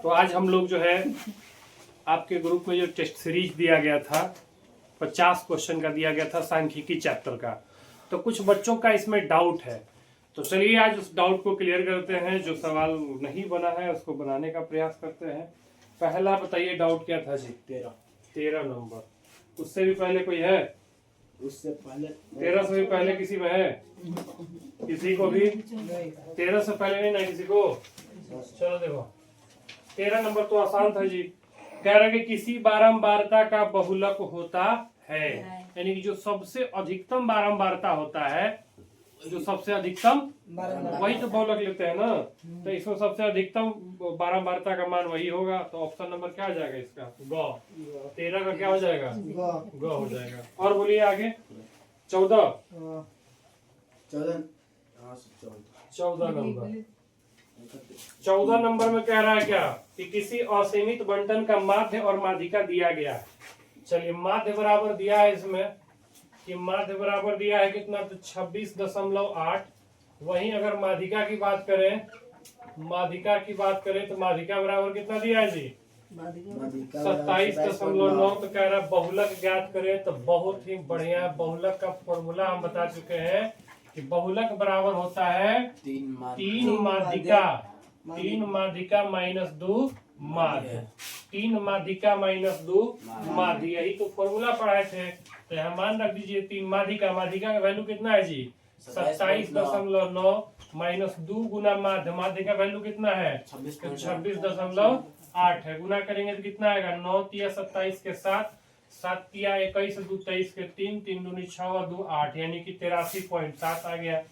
तो आज हम लोग जो है आपके ग्रुप में जो टेस्ट सीरीज दिया गया था 50 क्वेश्चन का दिया गया था सांख्यिकी चैप्टर का, तो कुछ बच्चों का इसमें डाउट है। तो चलिए आज उस डाउट को क्लियर करते हैं। जो सवाल नहीं बना है उसको बनाने का प्रयास करते हैं। पहला बताइए डाउट क्या था जी? 13 नंबर। उससे भी पहले कोई है? उससे पहले 13 से भी पहले किसी में है? किसी को भी 13 से पहले नहीं ना किसी को? चलो देखो 13 नंबर तो आसान था जी। कह रहा है कि किसी बारंबारता का बहुलक होता है, यानी कि जो सबसे अधिकतम बारंबारता होता है, जो सबसे अधिकतम वही तो बहुलक लेते हैं ना। तो इसमें सबसे अधिकतम बारंबारता का मान वही होगा। तो ऑप्शन नंबर क्या हो जाएगा इसका? ग। 13 का क्या हो जाएगा? ग हो जाएगा। और बोलिए आगे। 14 नंबर। 14 नंबर में कह रहा है क्या कि किसी असीमित बंटन का माध्य और माध्यिका दिया गया है। चलिए माध्य बराबर दिया है इसमें कि माध्य बराबर दिया है कितना? तो 26.8। वहीं अगर माध्यिका की बात करें, तो माध्यिका बराबर कितना दिया है जी? 27.9। तो कह रहा है बहुलक ज्ञात करें। तो बहुत ही बढ़िया, बहुलक का फॉर्मूला हम बता चुके हैं कि बहुलक बराबर होता है 3 माध्यिका माइनस 2 माध्य। 3 माध्यिका माइनस 2 माध्य, यही तो फॉर्मूला पढ़ाए थे। तो यहाँ मान रख दीजिए 3 माध्यिका का वैल्यू कितना है जी? 27.9 माइनस 2 गुना माध्य। माध्य का वैल्यू कितना है? 26.8 है। गुना करेंगे तो कितना आएगा? 9 तिया 27 के साथ, 7 तिया 21, 2 23 के 3, 3 दूनी 6 और 2 8, यानी कि 83.7 आ गया।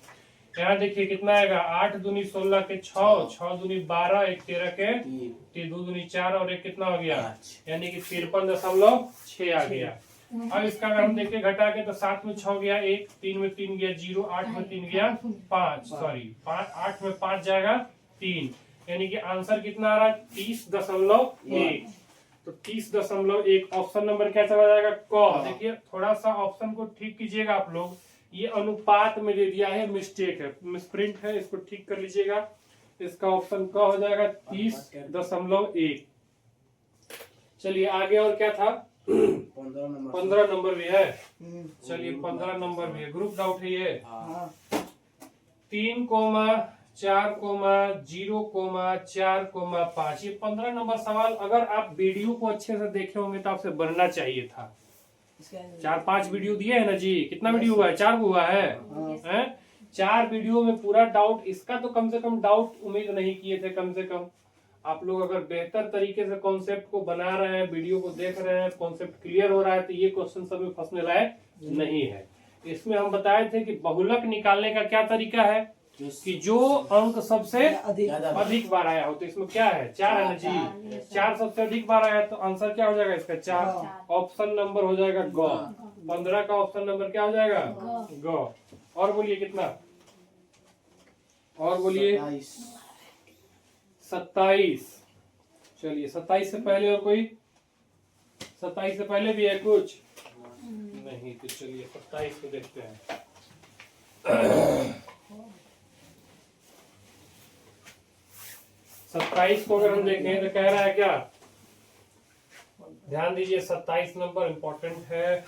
यहाँ देखिए कितना आएगा? 8 दूनी 16 के 6, 6 दूनी 12, 1 13 के 2 दूनी 4 और 1 कितना हो गया? यानी कि 53.6 आ गया। अब इसका अगर हम देखें घटा के तो 7 में 6 गया 1, 3 में 3 गया 0, 8 में 3 गया 5, 8 में 5 जाएगा 3, यानी कि आंसर कितना आ रहा है? 30.1। तो 30.1 ऑप्शन नंबर क्या चला जाएगा? क। देखिए थोड़ा सा ऑप्शन को ठीक कीजिएगा आप लोग, ये अनुपात में दे दिया है, मिस्टेक है, मिसप्रिंट है, इसको ठीक कर लीजिएगा। इसका ऑप्शन क हो जाएगा 30.1। चलिए आगे और क्या था? 15 नंबर भी है। चलिए 15 नंबर भी है, ग्रुप डाउट है ये। 3, 4, 0, 4, 5। ये 15 नंबर सवाल अगर आप वीडियो को अच्छे से देखे होंगे तो आपसे बनना चाहिए था। 4-5 वीडियो दिए है ना जी? कितना वीडियो हुआ है? 4 हुआ है? 4 वीडियो में पूरा डाउट, इसका तो कम से कम डाउट उम्मीद नहीं किए थे। कम से कम आप लोग अगर बेहतर तरीके से कॉन्सेप्ट को बना रहे हैं, वीडियो को देख रहे हैं, कॉन्सेप्ट क्लियर हो रहा है, तो ये क्वेश्चन सब में फंसने लायक नहीं है। इसमें हम बताए थे कि बहुलक निकालने का क्या तरीका है कि जो अंक सबसे अधिक बार आया हो। तो इसमें क्या है? 4 है ना जी? 4 सबसे अधिक बार आया तो आंसर क्या हो जाएगा इसका? 4। ऑप्शन नंबर हो जाएगा ग। 15 का ऑप्शन नंबर क्या हो जाएगा? ग। और बोलिए कितना? और बोलिए 27। चलिए 27 से पहले और कोई? 27 से पहले भी है कुछ? नहीं। तो चलिए 27 को देखते हैं। 27 को अगर हम देखें तो कह रहा है क्या? ध्यान दीजिए 27 नंबर इंपॉर्टेंट है।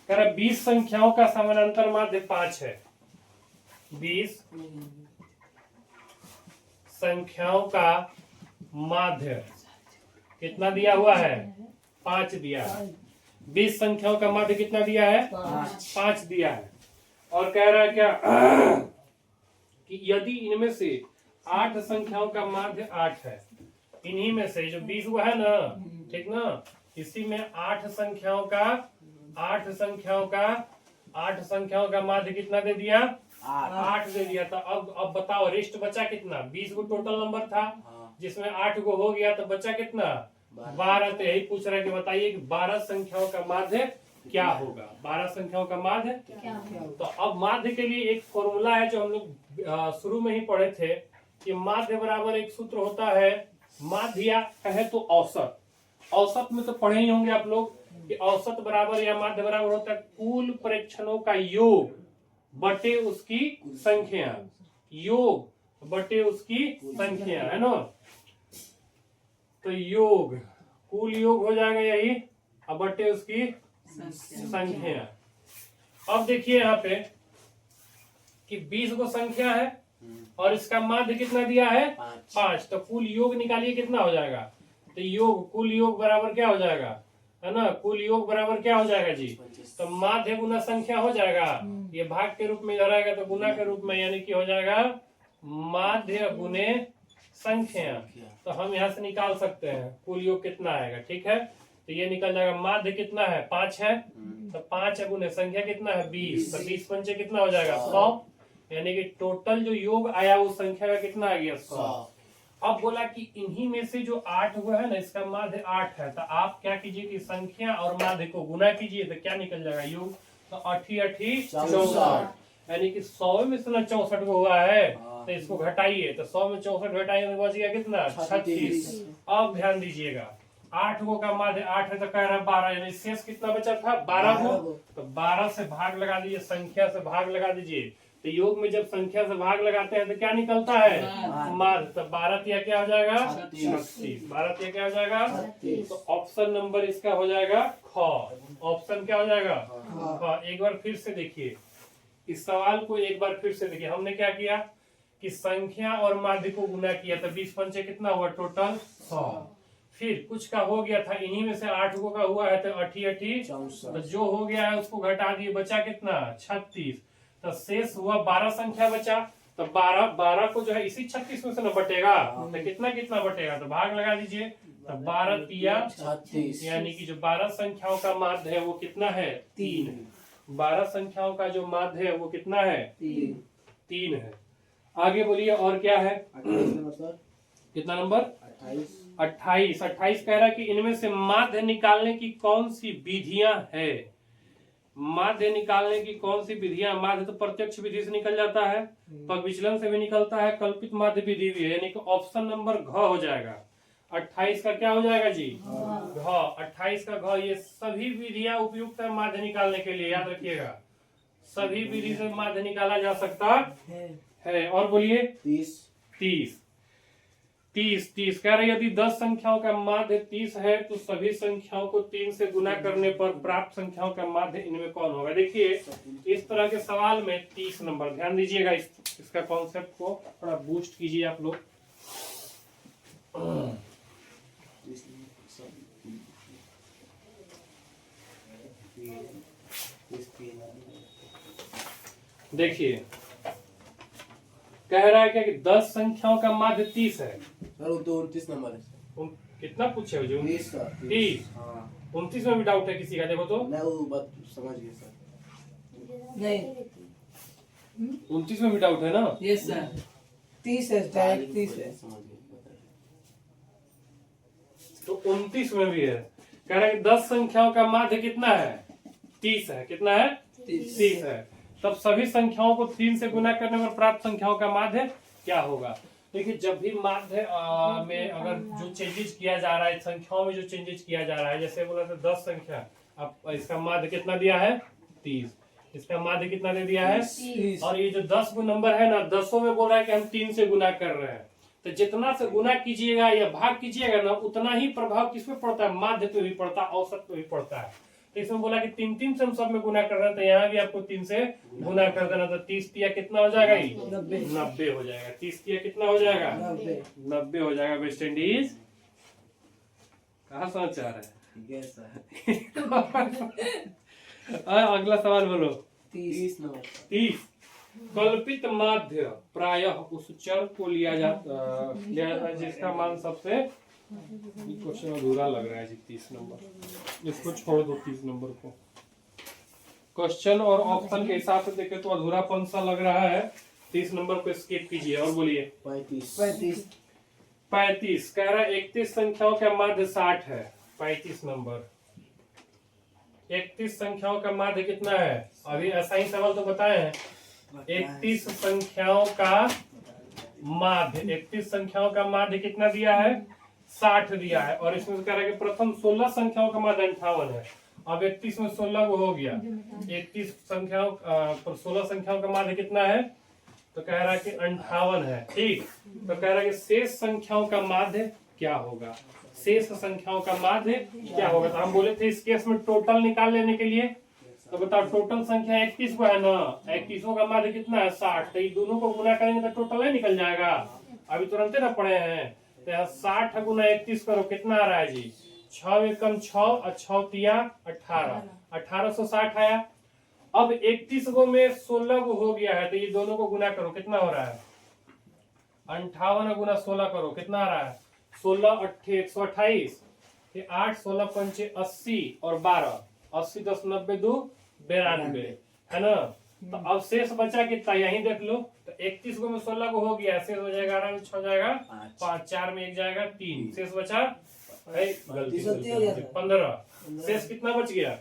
कह रहा है 20 संख्याओं का समानांतर माध्य 5 है। 20 संख्याओं का माध्य कितना दिया हुआ है? 5 दिया है। 20 संख्याओं का माध्य कितना दिया है? 5 दिया है। और कह रहा है क्या कि यदि इनमें से 8 संख्याओं का माध्य 8 है, इन्हीं में से जो 20 हुआ है ना, ठीक ना, इसी में 8 संख्याओं का माध्य कितना दे दिया? 8 दे दिया। तो अब बताओ रेस्ट बचा कितना? 20 को टोटल नंबर था, जिसमें 8 को हो गया तो बचा कितना? 12। तो यही पूछ रहा है कि बताइए कि 12 संख्याओं का माध्य क्या होगा? 12 संख्याओं का माध्य क्या होगा? तो अब माध्य के लिए एक फॉर्मूला है जो हम लोग शुरू में ही पढ़े थे कि माध्य बराबर एक सूत्र होता है, माध्य या कहे तो औसत। औसत में तो पढ़े ही होंगे आप लोग कि औसत बराबर या माध्य बराबर होता है कुल परीक्षणों का योग बटे उसकी संख्या। योग बटे उसकी संख्या, है ना? तो योग, कुल योग हो जाएगा यही, अब बटे उसकी संख्या। अब देखिए यहाँ पे कि 20 को संख्या है और इसका माध्य कितना दिया है 5, तो कुल योग निकालिए कितना हो जाएगा। तो योग, कुल योग बराबर क्या हो जाएगा, है ना, कुल योग बराबर क्या हो जाएगा जी, तो माध्य गुना संख्या हो जाएगा। ये भाग के रूप में इधर आएगा तो गुना के रूप में, यानी कि हो जाएगा माध्य गुने संख्या। तो हम यहाँ से निकाल सकते हैं कुल योग कितना आएगा। ठीक है, तो ये निकल जाएगा, माध्य कितना है 5 है, तो 5 गुने संख्या कितना है 20, तो 20 पंचे कितना हो जाएगा 100, यानी कि टोटल जो योग आया वो संख्या का कितना आ गया 100। अब बोला कि इन्हीं में से जो 8 हुआ है ना, इसका माध्य 8 है, तो आप क्या कीजिए कि संख्या और माध्य को गुना कीजिए, तो क्या निकल जाएगा योग, तो 8 8 64, यानी कि 100 में से ना 64 को हुआ है, तो इसको घटाइए, तो 100 में 64 घटाइए तो बच गया कितना 36। अब ध्यान दीजिएगा 8 को का माध्य 8 है, तो कह रहा है 12, यानी शेष कितना बचा था 12 को, तो 12 से भाग लगा दीजिए, संख्या से भाग लगा दीजिए। तो योग में जब संख्या से भाग लगाते हैं तो क्या निकलता है माध्य, तो 12 तिया क्या हो जाएगा 36, 12 तिया क्या हो जाएगा, तो ऑप्शन नंबर इसका हो जाएगा ख। ऑप्शन क्या हो जाएगा ख। एक बार फिर से देखिए इस सवाल को, एक बार फिर से देखिए, हमने क्या किया कि संख्या और माध्य को गुना किया, तो 20 पंचे कितना हुआ टोटल 100। फिर कुछ का हो गया था, इन्हीं में से 8 को का हुआ है, तो 8 8 तो जो हो गया है उसको घटा दिए, बचा कितना 36, तो शेष हुआ 12 संख्या बचा, तो 12 को जो है इसी 36 में से न बटेगा, तो कितना कितना बटेगा, तो भाग लगा दीजिए, तो 12 तिया 36, यानी कि जो 12 संख्याओं का माध्य है वो कितना है 3। 12 संख्याओं का जो माध्य है वो कितना है 3 है। आगे बोलिए और क्या है, कितना नंबर 28। 28 कह रहा है कि इनमें से माध्य निकालने की कौन सी विधियां है। माध्य निकालने की कौन सी विधियां, माध्य तो प्रत्यक्ष विधि से निकल जाता है, पग विचलन से भी निकलता है, कल्पित माध्य विधि भी है, यानी कि ऑप्शन नंबर घ हो जाएगा। 28 का क्या हो जाएगा जी घ। 28 का घ। ये सभी विधियां उपयुक्त है माध्य निकालने के लिए, याद रखिएगा सभी विधि से माध्य निकाला जा सकता है। और बोलिए 30 कह रहे यदि 10 संख्याओं का माध्य 30 है तो सभी संख्याओं को 3 से गुना करने पर प्राप्त संख्याओं का माध्य इनमें कौन होगा। देखिए इस तरह के सवाल में 30 नंबर, ध्यान दीजिएगा, इसका कॉन्सेप्ट को थोड़ा बूस्ट कीजिए आप लोग। देखिए कह रहा है क्या कि 10 संख्याओं का माध्य 30 है, सर तो 29 नंबर है। कितना पूछे हो जी 30। 29 में भी डाउट है किसी का, देखो तो मैं वो बात समझ गया सर। नहीं 29 में भी डाउट है ना। यस सर 30 है, डायरेक्ट 30 है। समझ गया। तो 29 में भी है, कह रहा है कि 10 संख्याओं का माध्य कितना है 30 है, कितना है 30 है, तब सभी संख्याओं को 3 से गुना करने पर प्राप्त संख्याओं का माध्य क्या होगा। देखिए जब भी माध्य में अगर जो चेंजेस किया जा रहा है, संख्याओं में जो चेंजेस किया जा रहा है, जैसे बोला था 10 संख्या, अब इसका माध्य कितना दिया है 30, इसका माध्य कितना दे दिया है 30। और ये जो 10 को नंबर है ना, 10 में बोल रहा है कि हम 3 से गुना कर रहे हैं, तो जितना से गुना कीजिएगा या भाग कीजिएगा ना, उतना ही प्रभाव किसमें पड़ता है, माध्य पे भी पड़ता है, औसत पे भी पड़ता है। तो इसमें बोला कि 3 से हम सब में गुना कर रहे हैं, तो यहाँ भी आपको 3 से गुना कर देना, तो 30 तिया कितना हो जाएगा 90 हो जाएगा। 30 तिया कितना हो जाएगा 90 हो जाएगा। वेस्ट इंडीज कहाँ समाचार है। Yes sir. अगला सवाल बोलो। 30 नंबर। 30 कल्पित माध्य प्रायः उस चर को लिया जाता है जिसका मान सबसे, क्वेश्चन अधूरा लग रहा है जी 30 नंबर, इसको छोड़ दो 30 नंबर को। क्वेश्चन और ऑप्शन के हिसाब से देखें तो अधूरापन सा लग रहा है, 30 नंबर को स्किप कीजिए। और बोलिए 35 कह रहा है 31 संख्याओं का माध्य 60 है। 35 नंबर 31 संख्याओं का माध्य कितना है, अभी ऐसा ही सवाल तो बताए हैं। 31 संख्याओं का माध्य, 31 संख्याओं का माध्य कितना दिया है 60 दिया है, और इसमें कह रहा है कि प्रथम 16 संख्याओं का माध्य 58 है। अब 31 में 16 को हो गया, 31 संख्याओं पर 16 संख्याओं का माध्य कितना है, तो कह रहा है कि 58 है। ठीक, तो कह रहा है कि शेष संख्याओं का माध्य क्या होगा, शेष संख्याओं का माध्य क्या होगा। तो हम बोले थे इस केस में टोटल निकाल लेने के लिए, तो बताओ टोटल संख्या 31 को है ना, 31 का माध्य कितना है 60, तो ये दोनों को गुना करेंगे तो टोटल नहीं निकल जाएगा। अभी तुरंत ना पढ़े हैं, तो यहाँ 60 गुना 31 करो, कितना आ रहा है जी 6 एकम 6 और 6 तिया 18, 1860 आया। अब 31 गो में 16 गो हो गया है, तो ये दोनों को गुना करो, कितना हो रहा है 58 गुना 16 करो, कितना आ रहा है 16 अट्ठे 128, 8 16 पंचे 80 और 12, 80 10 90 2 92 है ना। तो अब शेष बचा कितना यही देख लो, तो 31 को में 16 को हो गया, शेष हो जाएगा 11 में 6 जाएगा 5, 4 में 1 जाएगा 3, शेष बचा गलती से 15, शेष कितना बच गया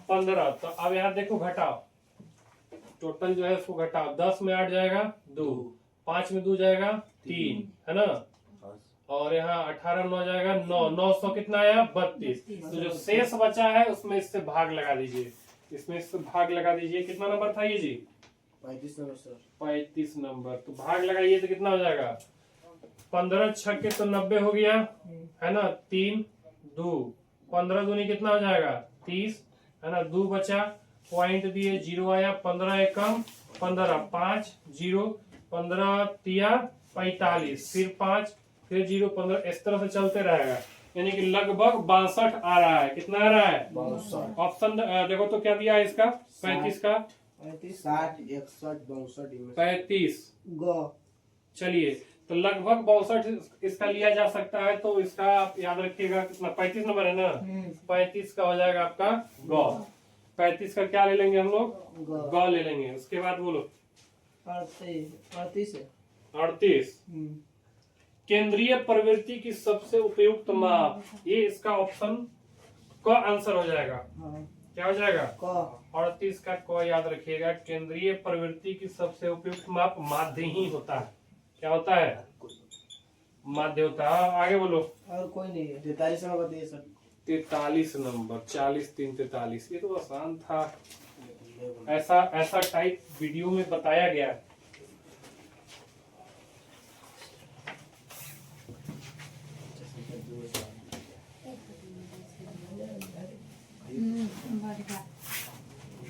15। तो अब यहाँ देखो घटाओ, टोटल जो है उसको घटाओ, 10 में 8 जाएगा 2, 5 में 2 जाएगा 3 है ना, और यहाँ 18 9 जाएगा 9, 900 कितना आया 32। तो जो शेष बचा है उसमें इससे भाग लगा दीजिए, इसमें इससे भाग लगा दीजिए। कितना नंबर था ये जी 35 नंबर सर, 35 नंबर। तो भाग लगाइए तो कितना हो जाएगा 15 छक्के तो 90 हो गया है ना, 3 2 15 दूनी कितना हो जाएगा 30 है ना, 2 बचा, पॉइंट दिए 0 आया, 15 एकम 15, 5 0, 15 तिया 45, फिर 5 फिर 0 15, इस तरह से चलते रहेगा, यानी कि लगभग 62 आ रहा है। कितना आ रहा है 62, ऑप्शन देखो तो क्या दिया है इसका 35 का 60 61 62 35 गो चलिए, तो लगभग 62 इसका लिया जा सकता है। तो इसका आप याद रखिएगा कितना 35 नंबर है ना, 35 का हो जाएगा आपका गौ। 35 का क्या ले लेंगे हम लोग गौ ले लेंगे। उसके बाद बोलो 38 केंद्रीय प्रवृत्ति की सबसे उपयुक्त माप, ये इसका ऑप्शन का आंसर हो जाएगा। क्या हो जाएगा 38 का क याद रखिएगा। केंद्रीय प्रवृत्ति की सबसे उपयुक्त माप माध्य ही होता है। क्या होता है माध्य होता है। आगे बोलो और कोई नहीं है। 43 नंबर बताइए सर। 43 नंबर 40 3 43, ये तो आसान था। ऐसा टाइप वीडियो में बताया गया है।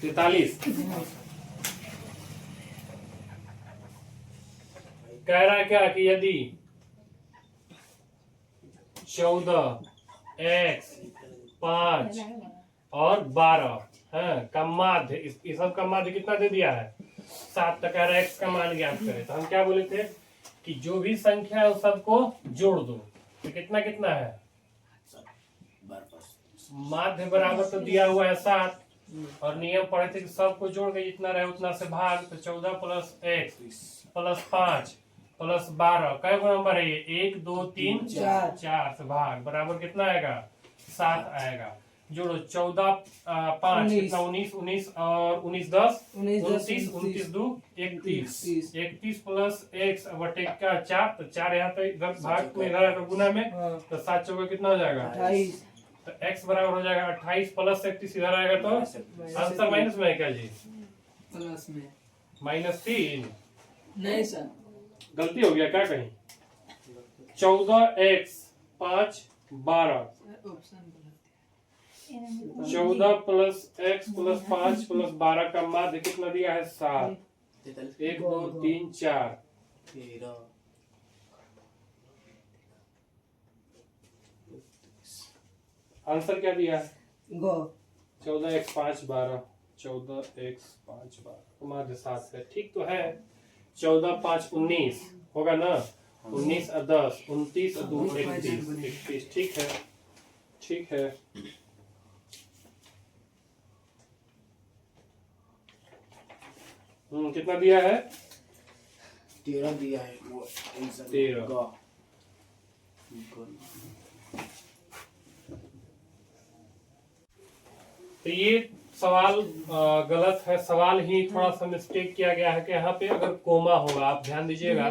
तैतालीस कह रहा है क्या कि यदि 14 x 5 और 12 है का माध्य, इस सब का माध्य कितना दे दिया है 7 तक। कह रहा है x का मान ज्ञात करें। तो हम क्या बोले थे कि जो भी संख्या है उस सबको जोड़ दो। तो कितना कितना है माध्य बराबर तो दिया हुआ है 7, और नियम पढ़े थे कि सबको जोड़ के जितना रहे उतना से भाग। तो 14 + x + 5 + 12 कै गो नंबर है ये 1 2 3 4 से भाग बराबर कितना आएगा 7 आएगा। जोड़ो 14 5 कितना 19 19 और 19 10 29 29 2 31 31 + x बटे का 4। तो 4 यहाँ तो इधर भाग में इधर तो गुना में, तो 7 चौके कितना हो जाएगा 28। तो x बराबर हो जाएगा 28 + 31 इधर आएगा तो आंसर माइनस में है क्या जी प्लस में -3। नहीं सर गलती हो गया क्या कहीं। 14x 5 12 14 + x + 5 + 12 का माध्य कितना दिया है 7। 1 2 3 4 13 आंसर क्या दिया है गो 14x 5 12 14x 5 12 माध्य 7 है। ठीक तो है। 14 5 19 होगा ना, 19 और 10 29 और 2 31। ठीक है ठीक है। कितना दिया है 13 दिया है वो 13। तो ये सवाल गलत है। सवाल ही थोड़ा सा मिस्टेक किया गया है कि यहाँ पे अगर कोमा होगा, आप ध्यान दीजिएगा।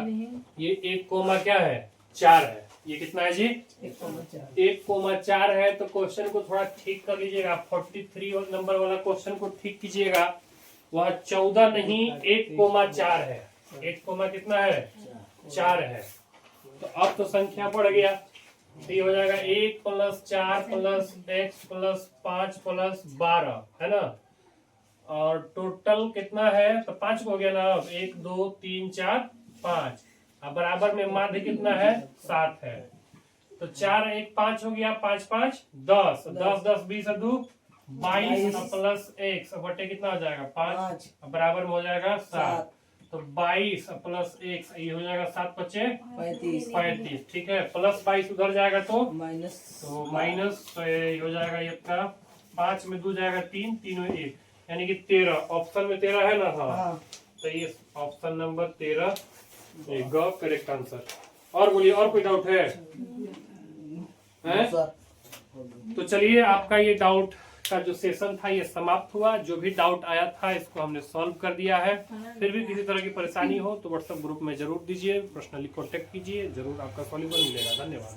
ये 1 कोमा क्या है 4 है। ये कितना है जी 1 कोमा 4 है। तो क्वेश्चन को थोड़ा ठीक कर लीजिएगा। 43 नंबर वाला क्वेश्चन को ठीक कीजिएगा। वह 14 नहीं 1 कोमा 4 है। 1 कोमा कितना है 4 है। तो अब तो संख्या बढ़ गया। तो ये हो जाएगा 1 + 4 + x + 5 + 12 है ना। और टोटल कितना है, तो 5 हो गया ना। 1 2 3 4 5, अब बराबर में माध्य कितना है 7 है। तो 4 1 5 हो गया, 5 5 10, 10 10 20 और 2 22 प्लस x बटे कितना हो जाएगा 5, बराबर में हो जाएगा 7। तो 22 प्लस x ये हो जाएगा 7 बचे 35, ठीक है। प्लस 22 उधर जाएगा तो माइनस, तो माइनस, तो ये हो जाएगा ये आपका 5 में 2 जाएगा 3, 3 में 1, यानी कि 13। ऑप्शन में 13 है ना। हाँ, तो ये ऑप्शन नंबर 13 ग करेक्ट आंसर। और बोलिए, और कोई डाउट है? तो चलिए, आपका ये डाउट का जो सेशन था ये समाप्त हुआ। जो भी डाउट आया था इसको हमने सॉल्व कर दिया है। फिर भी किसी तरह की परेशानी हो तो व्हाट्सएप ग्रुप में जरूर दीजिए, पर्सनली कांटेक्ट कीजिए, जरूर आपका सॉल्यूशन मिलेगा। धन्यवाद।